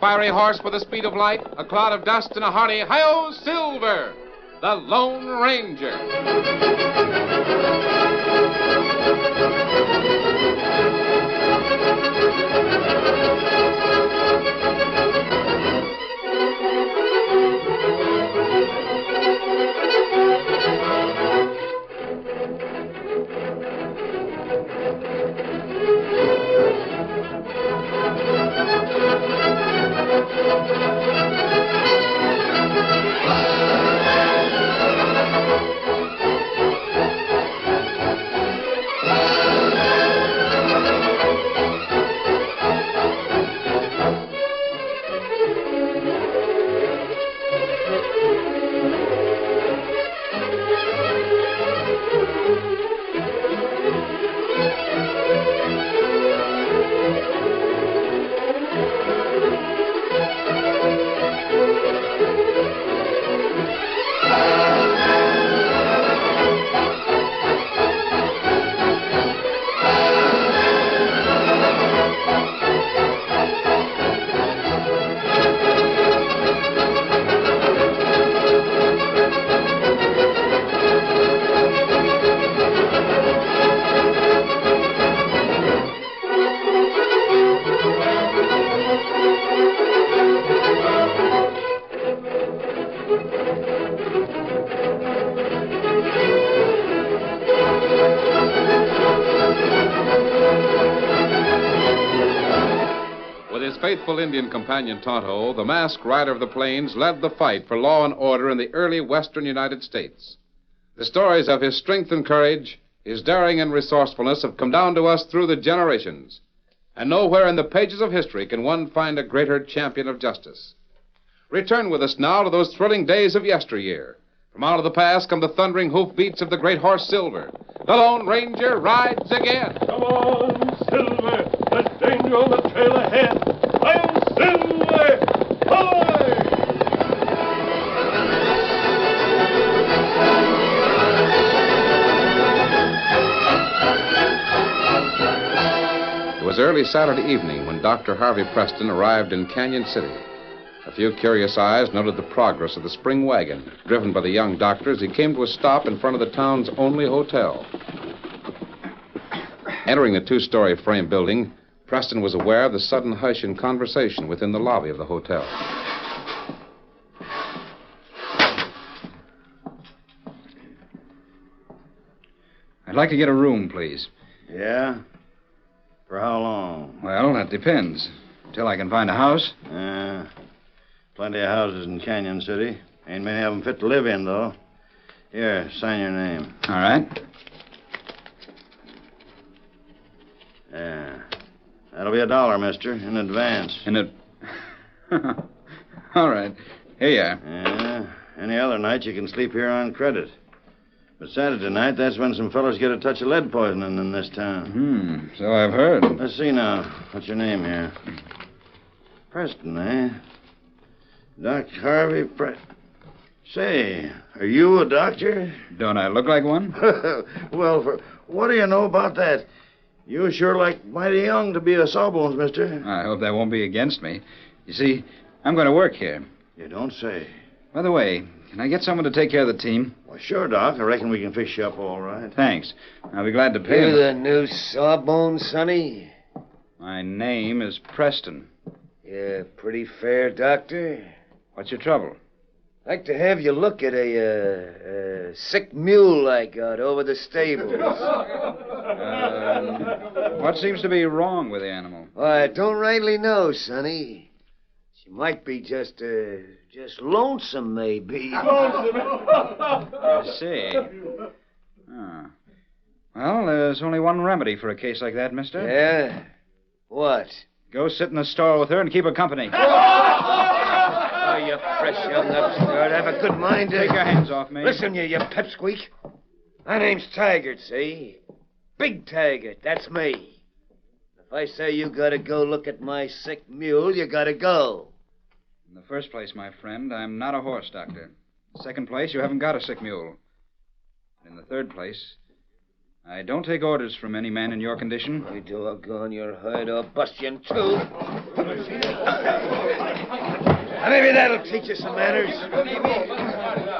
fiery horse with the speed of light, a cloud of dust, and a hearty hi-yo Silver, the Lone Ranger. With his faithful Indian companion Tonto, the masked rider of the plains led the fight for law and order in the early western United States. The stories of his strength and courage, his daring and resourcefulness have come down to us through the generations. And nowhere in the pages of history can one find a greater champion of justice. Return with us now to those thrilling days of yesteryear. From out of the past come the thundering hoofbeats of the great horse Silver. The Lone Ranger rides again. Come on, Silver. There's danger on the trail ahead. I'm Silver. Hi! It was early Saturday evening when Dr. Harvey Preston arrived in Canyon City. A few curious eyes noted the progress of the spring wagon, driven by the young doctor as he came to a stop in front of the town's only hotel. Entering the two-story frame building, Preston was aware of the sudden hush in conversation within the lobby of the hotel. I'd like to get a room, please. Yeah? For how long? Well, that depends. Until I can find a house. Plenty of houses in Canyon City. Ain't many of them fit to live in, though. Here, sign your name. All right. Yeah. That'll be $1, mister, in advance. All right. Here you are. Yeah. Any other night you can sleep here on credit. But Saturday night, that's when some fellas get a touch of lead poisoning in this town. So I've heard. Let's see now. What's your name here? Preston, eh? Dr. Harvey Say, are you a doctor? Don't I look like one? Well, what do you know about that? You sure like mighty young to be a sawbones, mister. I hope that won't be against me. You see, I'm going to work here. You don't say. By the way, can I get someone to take care of the team? Well, sure, Doc. I reckon we can fix you up all right. Thanks. I'll be glad to pay You him. the new sawbones, Sonny? My name is Preston. Yeah, pretty fair, Doctor. What's your trouble? Like to have you look at a sick mule I got over the stables. What seems to be wrong with the animal? I don't rightly know, Sonny. She might be just lonesome, maybe. I see. Well, there's only one remedy for a case like that, mister. Yeah? What? Go sit in the store with her and keep her company. Oh, you fresh young upstart. Have a good mind to... Take your hands off me. Listen, you pipsqueak. My name's Taggart, see? Big Taggart, that's me. If I say you gotta go look at my sick mule, you gotta go. In the first place, my friend, I'm not a horse doctor. In the second place, you haven't got a sick mule. And in the third place, I don't take orders from any man in your condition. You doggone your hide, I'll bust you in two. Maybe that'll teach you some manners.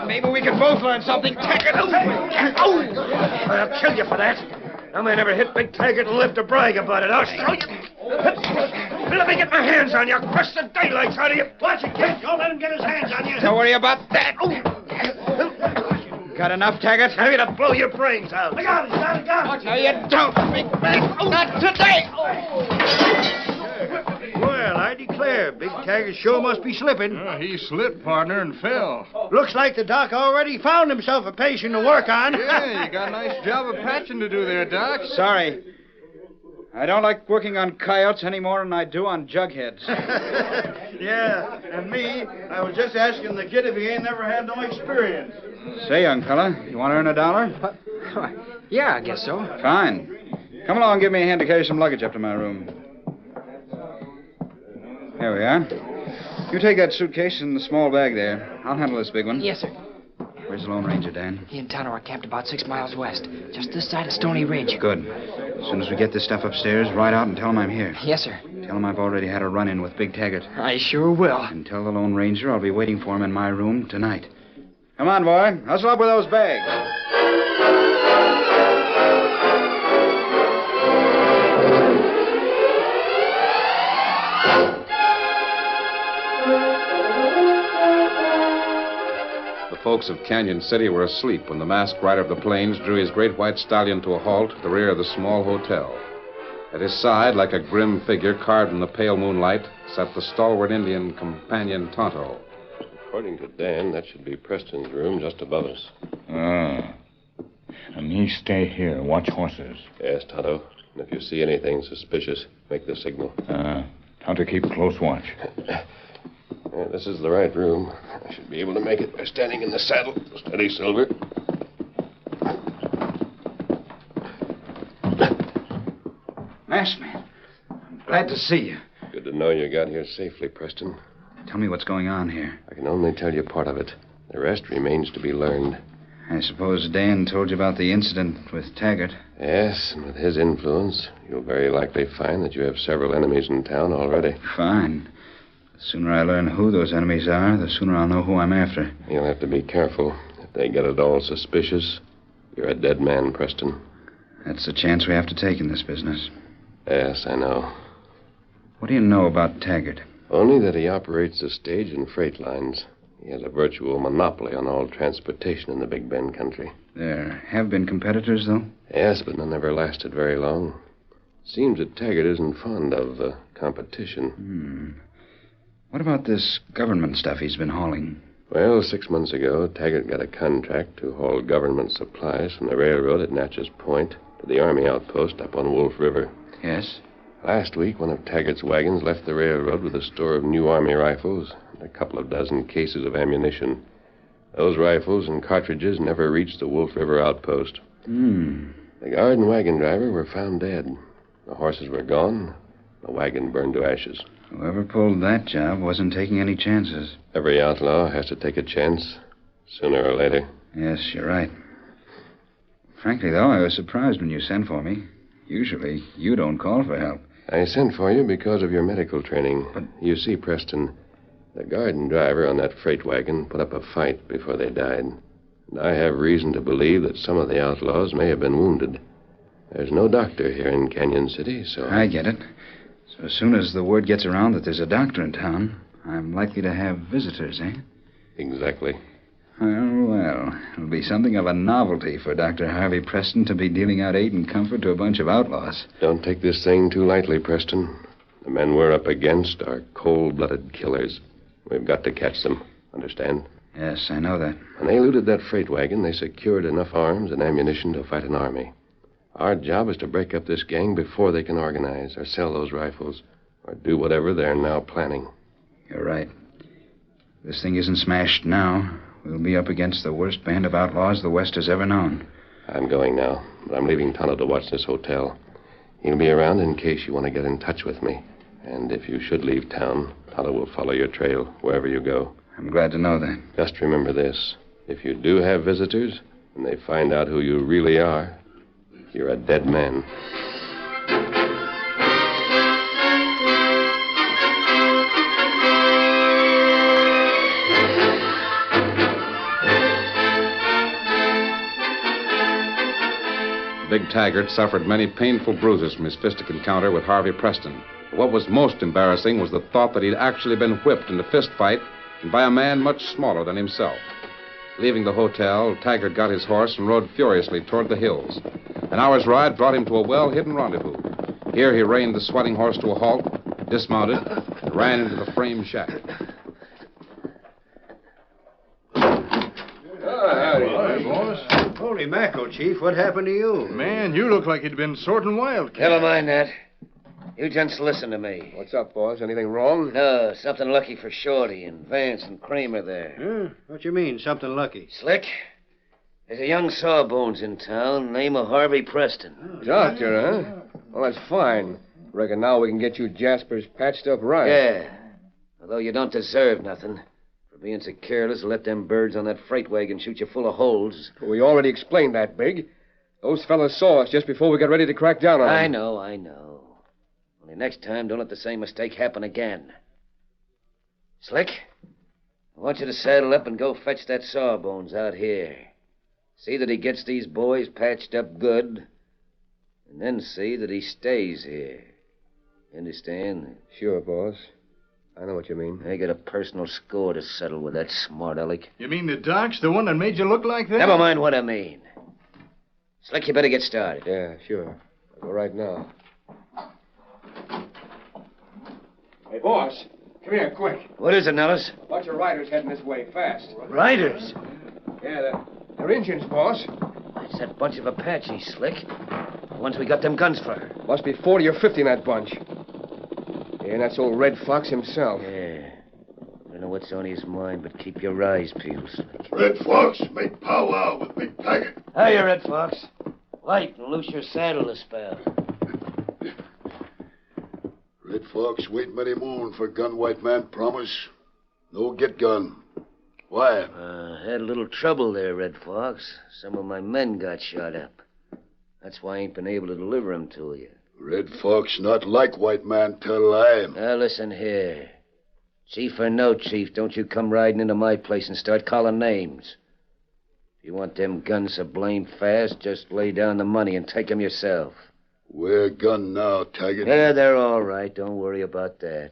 Maybe we can both learn something. Taggart! Oh! I'll kill you for that. I may never hit Big Taggart and live to brag about it. I'll show you. Let me get my hands on you. I'll crush the daylights out of you. Watch it, kid. Don't let him get his hands on you. Don't worry about that. Got enough, Taggart? I'm going to blow your brains out. I got it. No, you don't, big man. Not today. Well, I declare, Big Taggart sure must be slipping. He slipped, partner, and fell. Looks like the doc already found himself a patient to work on. Yeah, you got a nice job of patching to do there, Doc. Sorry. I don't like working on coyotes any more than I do on jugheads. Yeah, and me, I was just asking the kid if he ain't never had no experience. Say, young fella, you want to earn $1? Yeah, I guess so. Fine. Come along and give me a hand to carry some luggage up to my room. There we are. You take that suitcase and the small bag there. I'll handle this big one. Yes, sir. Where's the Lone Ranger, Dan? He and Tonto are camped about 6 miles west, just this side of Stony Ridge. Good. As soon as we get this stuff upstairs, ride out and tell him I'm here. Yes, sir. Tell him I've already had a run-in with Big Taggart. I sure will. And tell the Lone Ranger I'll be waiting for him in my room tonight. Come on, boy. Hustle up with those bags. The folks of Canyon City were asleep when the masked rider of the plains drew his great white stallion to a halt at the rear of the small hotel. At his side, like a grim figure carved in the pale moonlight, sat the stalwart Indian companion Tonto. According to Dan, that should be Preston's room just above us. Ah. And me stay here, watch horses. Yes, Tonto. And if you see anything suspicious, make the signal. How to keep close watch. Yeah, this is the right room. I should be able to make it by standing in the saddle. Steady, Silver. Masked man, I'm glad to see you. Good to know you got here safely, Preston. Tell me what's going on here. I can only tell you part of it. The rest remains to be learned. I suppose Dan told you about the incident with Taggart. Yes, and with his influence, you'll very likely find that you have several enemies in town already. Fine. The sooner I learn who those enemies are, the sooner I'll know who I'm after. You'll have to be careful. If they get at all suspicious, you're a dead man, Preston. That's the chance we have to take in this business. Yes, I know. What do you know about Taggart? Only that he operates the stage and freight lines. He has a virtual monopoly on all transportation in the Big Bend country. There have been competitors, though? Yes, but none ever lasted very long. Seems that Taggart isn't fond of competition. What about this government stuff he's been hauling? Well, 6 months ago, Taggart got a contract to haul government supplies from the railroad at Natchez Point to the Army outpost up on Wolf River. Yes? Last week, one of Taggart's wagons left the railroad with a store of new Army rifles and a couple of dozen cases of ammunition. Those rifles and cartridges never reached the Wolf River outpost. The guard and wagon driver were found dead. The horses were gone. The wagon burned to ashes. Whoever pulled that job wasn't taking any chances. Every outlaw has to take a chance, sooner or later. Yes, you're right. Frankly, though, I was surprised when you sent for me. Usually, you don't call for help. I sent for you because of your medical training. But you see, Preston, the guard and driver on that freight wagon put up a fight before they died. And I have reason to believe that some of the outlaws may have been wounded. There's no doctor here in Canyon City, so... I get it. So as soon as the word gets around that there's a doctor in town, I'm likely to have visitors, eh? Exactly. Well, it'll be something of a novelty for Dr. Harvey Preston to be dealing out aid and comfort to a bunch of outlaws. Don't take this thing too lightly, Preston. The men we're up against are cold-blooded killers. We've got to catch them. Understand? Yes, I know that. When they looted that freight wagon, they secured enough arms and ammunition to fight an army. Our job is to break up this gang before they can organize or sell those rifles or do whatever they're now planning. You're right. If this thing isn't smashed now, we'll be up against the worst band of outlaws the West has ever known. I'm going now, but I'm leaving Tonto to watch this hotel. He'll be around in case you want to get in touch with me. And if you should leave town, Tonto will follow your trail wherever you go. I'm glad to know that. Just remember this. If you do have visitors, and they find out who you really are, you're a dead man. Big Taggart suffered many painful bruises from his fistic encounter with Harvey Preston. But what was most embarrassing was the thought that he'd actually been whipped in a fist fight and by a man much smaller than himself. Leaving the hotel, Taggart got his horse and rode furiously toward the hills. An hour's ride brought him to a well-hidden rendezvous. Here he reined the sweating horse to a halt, dismounted, and ran into the frame shack. Hi, boss. Holy mackerel, Chief. What happened to you? Man, you look like you'd been sorting wildcats. Never mind that. You gents listen to me. What's up, boss? Anything wrong? No, something lucky for Shorty and Vance and Kramer there. Huh? What you mean, something lucky? Slick, there's a young sawbones in town, name of Harvey Preston. Doctor, huh? Well, that's fine. Reckon now we can get you Jaspers patched up right. Yeah, although you don't deserve nothing. For being so careless, let them birds on that freight wagon shoot you full of holes. We already explained that, Big. Those fellas saw us just before we got ready to crack down on them. I know. Only next time, don't let the same mistake happen again. Slick, I want you to saddle up and go fetch that Sawbones out here. See that he gets these boys patched up good, and then see that he stays here. You understand? Sure, boss. I know what you mean. I got a personal score to settle with that smart aleck. You mean the Doc's the one that made you look like that? Never mind what I mean. Slick, you better get started. Yeah, sure. I'll go right now. Hey, boss. Come here, quick. What is it, Nellis? Bunch of riders heading this way, fast. Riders? Yeah, they're Indians, boss. It's that bunch of Apaches, Slick. The ones we got them guns for. Must be 40 or 50 in that bunch. Yeah, and that's old Red Fox himself. Yeah. I don't know what's on his mind, but keep your eyes peeled, Slick. Red Fox, make powwow with Big Taggart. Hiya, Red Fox. Light and loose your saddle a spell. Red Fox wait many moon for gun white man promise. No get gun. Why? Had a little trouble there, Red Fox. Some of my men got shot up. That's why I ain't been able to deliver 'em to you. Red Fox not like white man tell lie. Now, listen here. Chief or no chief, don't you come riding into my place and start calling names. If you want them guns so blame fast, just lay down the money and take 'em yourself. Where gun now, Taggart? Yeah, they're all right. Don't worry about that.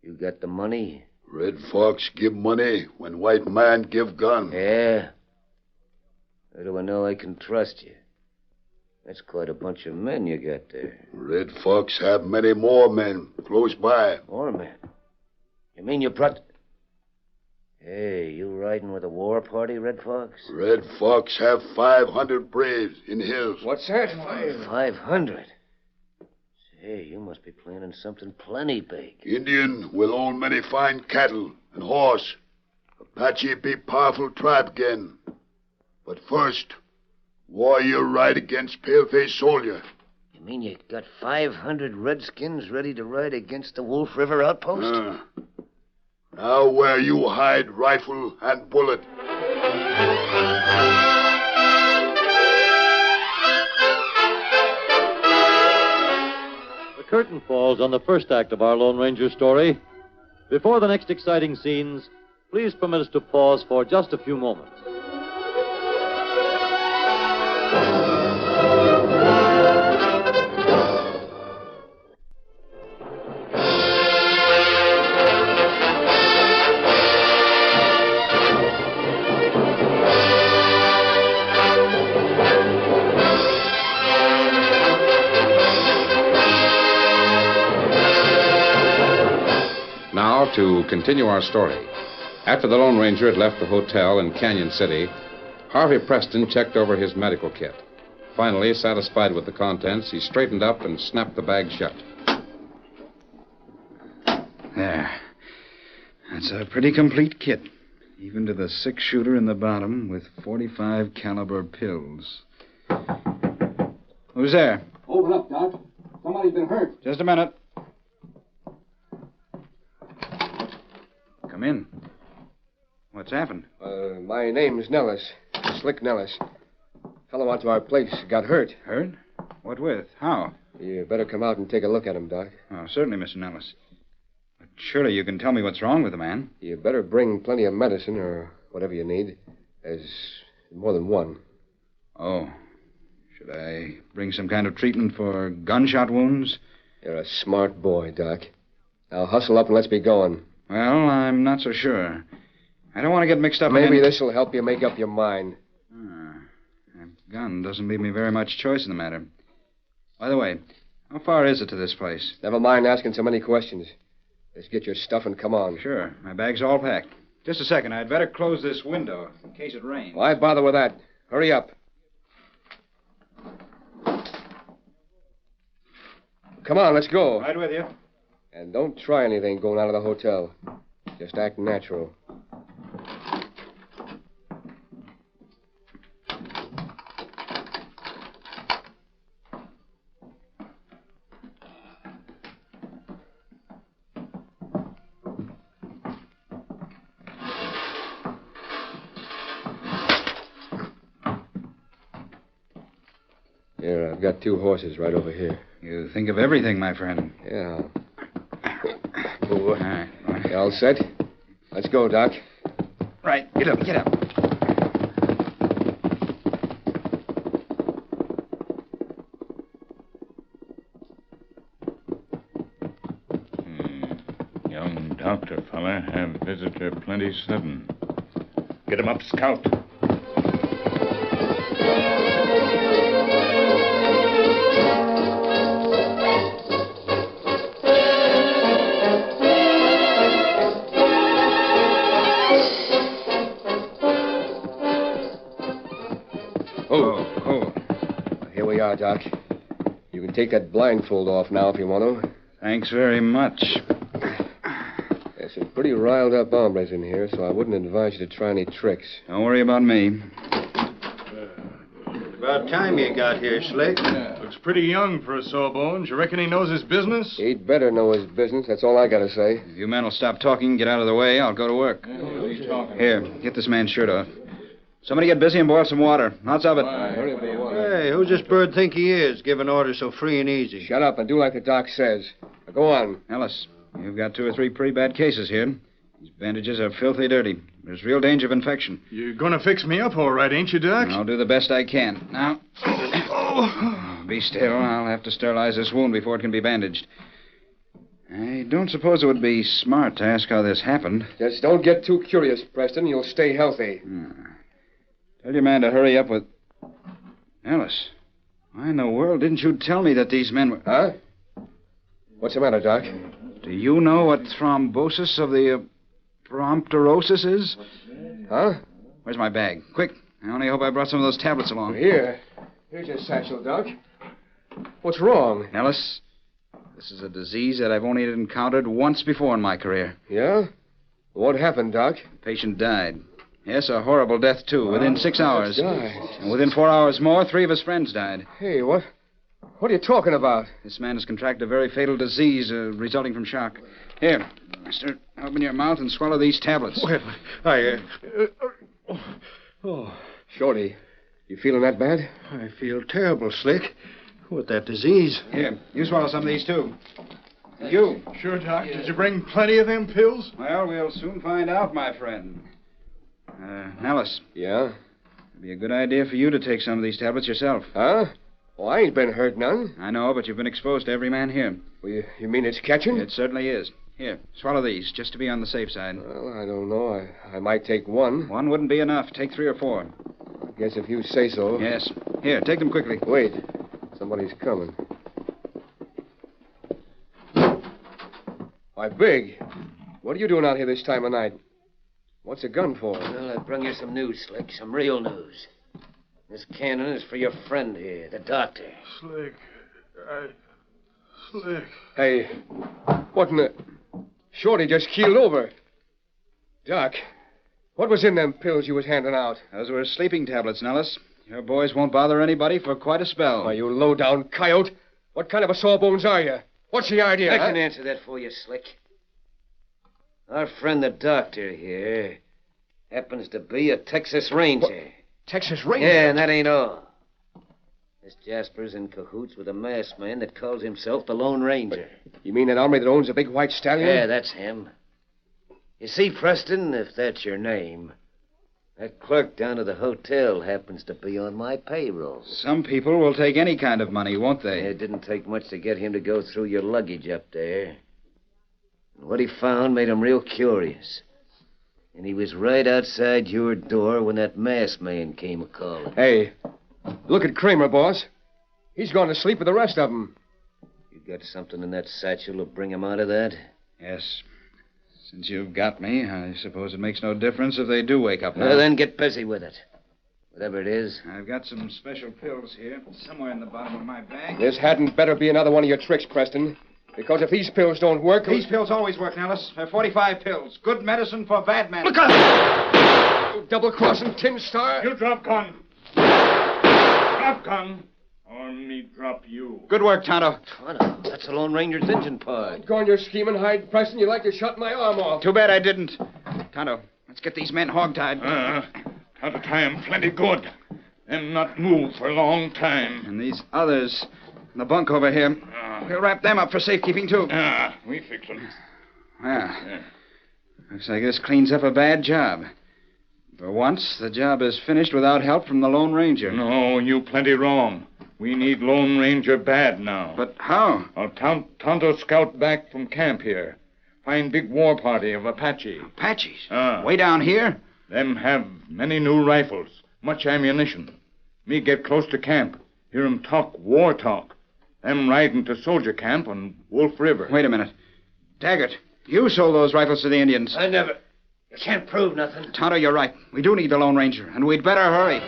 You got the money? Red Fox give money when white man give gun. Yeah? How do I know I can trust you? That's quite a bunch of men you got there. Red Fox have many more men close by. More men? You mean you brought... Hey, you riding with a war party, Red Fox? Red Fox have 500 braves in hills. What's that? 500? Say, you must be planning something plenty big. Indian will own many fine cattle and horse. Apache be powerful tribe again. But first, warrior ride against paleface soldier. You mean you got 500 redskins ready to ride against the Wolf River outpost? Now where you hide rifle and bullet. The curtain falls on the first act of our Lone Ranger story. Before the next exciting scenes, please permit us to pause for just a few moments. Now, to continue our story. After the Lone Ranger had left the hotel in Canyon City, Harvey Preston checked over his medical kit. Finally, satisfied with the contents, he straightened up and snapped the bag shut. There. That's a pretty complete kit. Even to the 6-shooter in the bottom with 45 caliber pills. Who's there? Open up, Doc. Somebody's been hurt. Just a minute. Come in. What's happened? My name's Nellis. Slick Nellis. Fellow out to our place got hurt. Hurt? What with? How? You better come out and take a look at him, Doc. Oh, certainly, Mr. Nellis. But surely you can tell me what's wrong with the man. You better bring plenty of medicine or whatever you need. There's more than one. Oh. Should I bring some kind of treatment for gunshot wounds? You're a smart boy, Doc. Now hustle up and let's be going. Well, I'm not so sure. I don't want to get mixed up Maybe in... this will help you make up your mind. That gun doesn't leave me very much choice in the matter. By the way, how far is it to this place? Never mind asking so many questions. Just get your stuff and come on. Sure. My bag's all packed. Just a second. I'd better close this window in case it rains. Why bother with that? Hurry up. Come on, let's go. Right with you. And don't try anything going out of the hotel. Just act natural. Here, I've got 2 horses right over here. You think of everything, my friend. Yeah. All right. You all set? Let's go, Doc. Right. Get up, get up. Young doctor fella have visitor plenty sudden. Get him up, Scout. Here we are, Doc. You can take that blindfold off now if you want to. Thanks very much. There's some pretty riled up hombres in here, so I wouldn't advise you to try any tricks. Don't worry about me. About time you got here, Slick. Looks pretty young for a sawbones. You reckon he knows his business? He'd better know his business. That's all I got to say. If you men will stop talking and get out of the way, I'll go to work. Here, get this man's shirt off. Somebody get busy and boil some water. Lots of it. Hey, who's this bird think he is, giving orders so free and easy? Shut up and do like the doc says. Now go on. Ellis, you've got 2 or 3 pretty bad cases here. These bandages are filthy dirty. There's real danger of infection. You're going to fix me up all right, ain't you, Doc? I'll do the best I can. Now, be still. I'll have to sterilize this wound before it can be bandaged. I don't suppose it would be smart to ask how this happened. Just don't get too curious, Preston. You'll stay healthy. Tell your man to hurry up with... Alice, why in the world didn't you tell me that these men were... Huh? What's the matter, Doc? Do you know what thrombosis of the prompterosis is? Huh? Where's my bag? Quick. I only hope I brought some of those tablets along. Here. Here's your satchel, Doc. What's wrong? Alice, this is a disease that I've only encountered once before in my career. Yeah? What happened, Doc? The patient died. Yes, a horrible death, too, within 6 hours. Died. And within 4 hours more, 3 of his friends died. Hey, what are you talking about? This man has contracted a very fatal disease resulting from shock. Here, mister, open your mouth and swallow these tablets. Well, Shorty, you feeling that bad? I feel terrible, Slick. With that disease. Here, you swallow some of these, too. You. Sure, Doc. Did you bring plenty of them pills? Well, we'll soon find out, my friend. Alice. Yeah? It'd be a good idea for you to take some of these tablets yourself. Huh? Well, I ain't been hurt none. I know, but you've been exposed to every man here. Well, you mean it's catching? It certainly is. Here, swallow these, just to be on the safe side. Well, I don't know. I might take one. One wouldn't be enough. Take 3 or 4. I guess if you say so. Yes. Here, take them quickly. Wait. Somebody's coming. Why, Big, what are you doing out here this time of night? What's a gun for? Well, I bring you some news, Slick. Some real news. This cannon is for your friend here, the doctor. Slick. Slick. Hey, what in the... Shorty just keeled over. Doc, what was in them pills you was handing out? Those were sleeping tablets, Nellis. Your boys won't bother anybody for quite a spell. Why, you low-down coyote. What kind of a sawbones are you? What's the idea, I can answer that for you, Slick. Our friend the doctor here happens to be a Texas Ranger. What? Texas Ranger? Yeah, and that ain't all. This Jasper's in cahoots with a masked man that calls himself the Lone Ranger. You mean that hombre that owns a big white stallion? Yeah, that's him. You see, Preston, if that's your name, That clerk down at the hotel happens to be on my payroll. Some people will take any kind of money, won't they? It didn't take much to get him to go through your luggage up there. And what he found made him real curious. And he was right outside your door when that masked man came a-calling. Hey, look at Kramer, boss. He's gone to sleep with the rest of them. You got something in that satchel to bring him out of that? Yes. Since you've got me, I suppose it makes no difference if they do wake up now. Well, then get busy with it. Whatever it is. I've got some special pills here, somewhere in the bottom of my bag. This hadn't better be another one of your tricks, Preston. Because if these pills don't work... These pills always work, Nellis. They're 45 pills. Good medicine for bad men. Look out! You double-crossing tin star. You drop gun. Drop gun. Or me drop you. Good work, Tonto. Tonto? That's the Lone Ranger's engine part. Go on your scheming hide, Preston. You'd like to shut my arm off. Too bad I didn't. Tonto, let's get these men hogtied. Tonto tie 'em plenty good. Them not move for a long time. And these others in the bunk over here, we'll wrap them up for safekeeping, too. We fix them. Well, looks like this cleans up a bad job. For once, the job is finished without help from the Lone Ranger. No, you plenty wrong. We need Lone Ranger bad now. But how? Tonto scout back from camp here. Find big war party of Apache. Apaches? Way down here? Them have many new rifles, much ammunition. Me get close to camp, hear 'em talk war talk. Them riding to soldier camp on Wolf River. Wait a minute. Taggart, you sold those rifles to the Indians. I never. You can't prove nothing. Tonto, you're right. We do need the Lone Ranger, and we'd better hurry.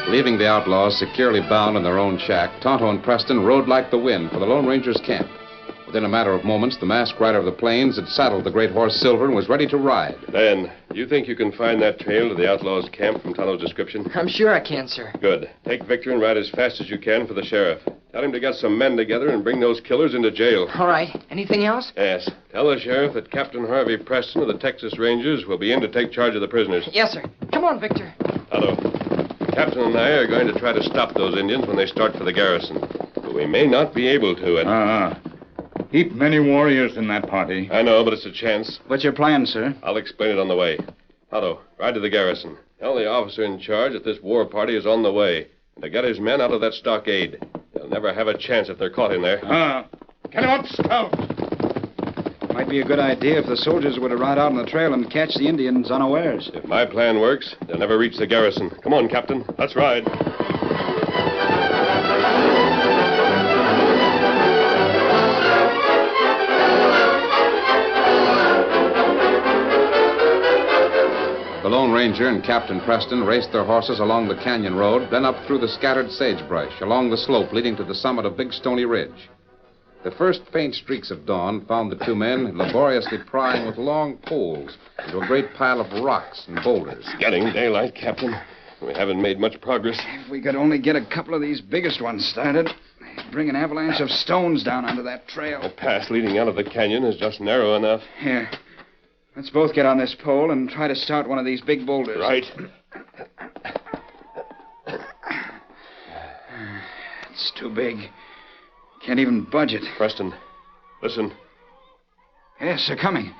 Leaving the outlaws securely bound in their own shack, Tonto and Preston rode like the wind for the Lone Ranger's camp. Within a matter of moments, the masked rider of the plains had saddled the great horse Silver and was ready to ride. Ben, you think you can find that trail to the outlaws' camp from Tonto's description? I'm sure I can, sir. Good. Take Victor and ride as fast as you can for the sheriff. Tell him to get some men together and bring those killers into jail. All right. Anything else? Yes. Tell the sheriff that Captain Harvey Preston of the Texas Rangers will be in to take charge of the prisoners. Yes, sir. Come on, Victor. Tonto, the captain and I are going to try to stop those Indians when they start for the garrison. But we may not be able to. Heap many warriors in that party. I know, but it's a chance. What's your plan, sir? I'll explain it on the way. Tonto, ride to the garrison. Tell the officer in charge that this war party is on the way, and to get his men out of that stockade. They'll never have a chance if they're caught in there. Get him up, Scout. Might be a good idea if the soldiers were to ride out on the trail and catch the Indians unawares. If my plan works, they'll never reach the garrison. Come on, Captain. Let's ride. The Lone Ranger and Captain Preston raced their horses along the canyon road, then up through the scattered sagebrush, along the slope leading to the summit of Big Stony Ridge. The first faint streaks of dawn found the two men laboriously prying with long poles into a great pile of rocks and boulders. It's getting daylight, Captain. We haven't made much progress. If we could only get a couple of these biggest ones started, they'd bring an avalanche of stones down onto that trail. The path leading out of the canyon is just narrow enough. Here. Let's both get on this pole and try to start one of these big boulders. Right. It's too big. Can't even budge it. Preston, listen. Yes, they're coming.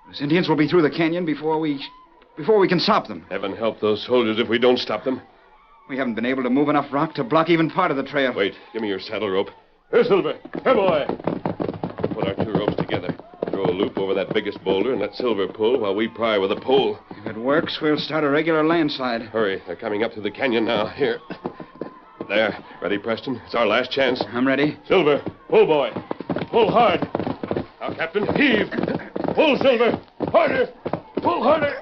Those Indians will be through the canyon before we can stop them. Heaven help those soldiers if we don't stop them. We haven't been able to move enough rock to block even part of the trail. Wait, give me your saddle rope. Here, Silver. Here, boy. Put our two ropes together. Throw a loop over that biggest boulder and let Silver pull while we pry with a pole. If it works, we'll start a regular landslide. Hurry. They're coming up through the canyon now. Here. There. Ready, Preston? It's our last chance. I'm ready. Silver, pull, boy. Pull hard. Now, Captain, heave. Pull, Silver. Harder. Pull harder.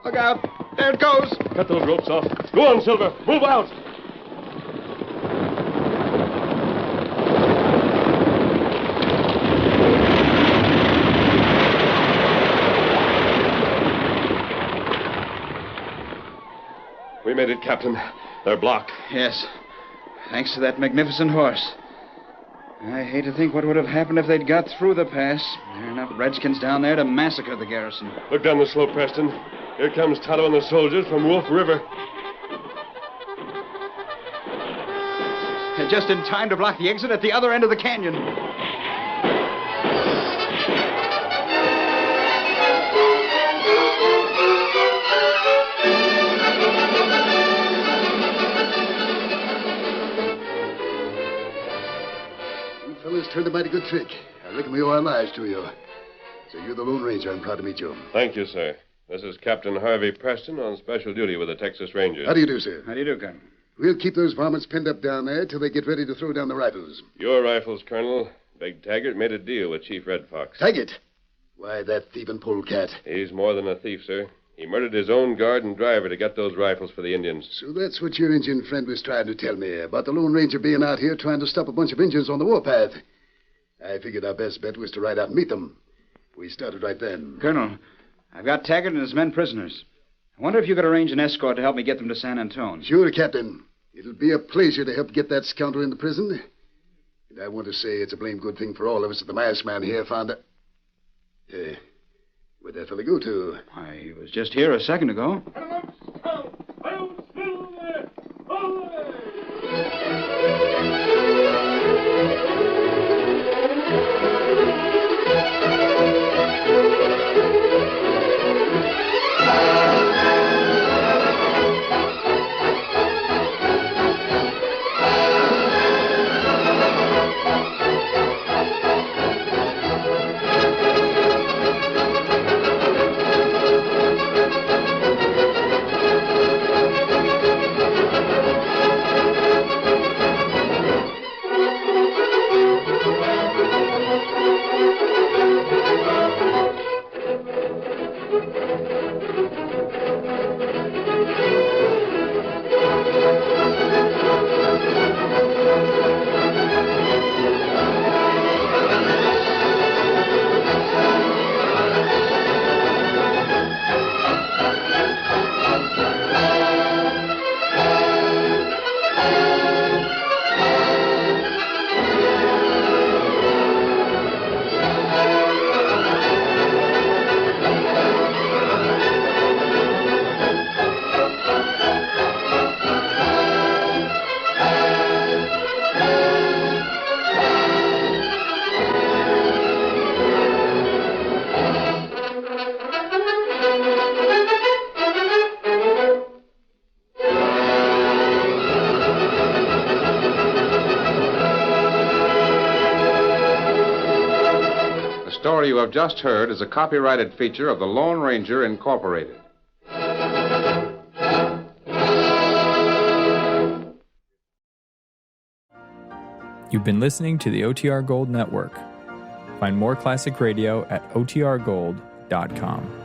Look out. There it goes. Cut those ropes off. Go on, Silver. Move out. We made it, Captain. They're blocked. Yes. Thanks to that magnificent horse. I hate to think what would have happened if they'd got through the pass. There are enough redskins down there to massacre the garrison. Look down the slope, Preston. Here comes Tonto and the soldiers from Wolf River. They're just in time to block the exit at the other end of the canyon. You fellas turned a mighty good trick. I reckon we owe our lives to you. So you're the Lone Ranger. I'm proud to meet you. Thank you, sir. This is Captain Harvey Preston on special duty with the Texas Rangers. How do you do, sir? How do you do, Colonel? We'll keep those varmints pinned up down there till they get ready to throw down the rifles. Your rifles, Colonel. Big Taggart made a deal with Chief Red Fox. Taggart? Why, that thieving polecat. He's more than a thief, sir. He murdered his own guard and driver to get those rifles for the Indians. So that's what your Indian friend was trying to tell me about the Lone Ranger being out here trying to stop a bunch of Indians on the warpath. I figured our best bet was to ride out and meet them. We started right then. Colonel, I've got Taggart and his men prisoners. I wonder if you could arrange an escort to help me get them to San Antone. Sure, Captain. It'll be a pleasure to help get that scoundrel into prison. And I want to say it's a blame good thing for all of us that the masked man here found a... Where'd that fella go to? Why, he was just here a second ago. The story you have just heard is a copyrighted feature of the Lone Ranger Incorporated. You've been listening to the OTR Gold Network. Find more classic radio at otrgold.com.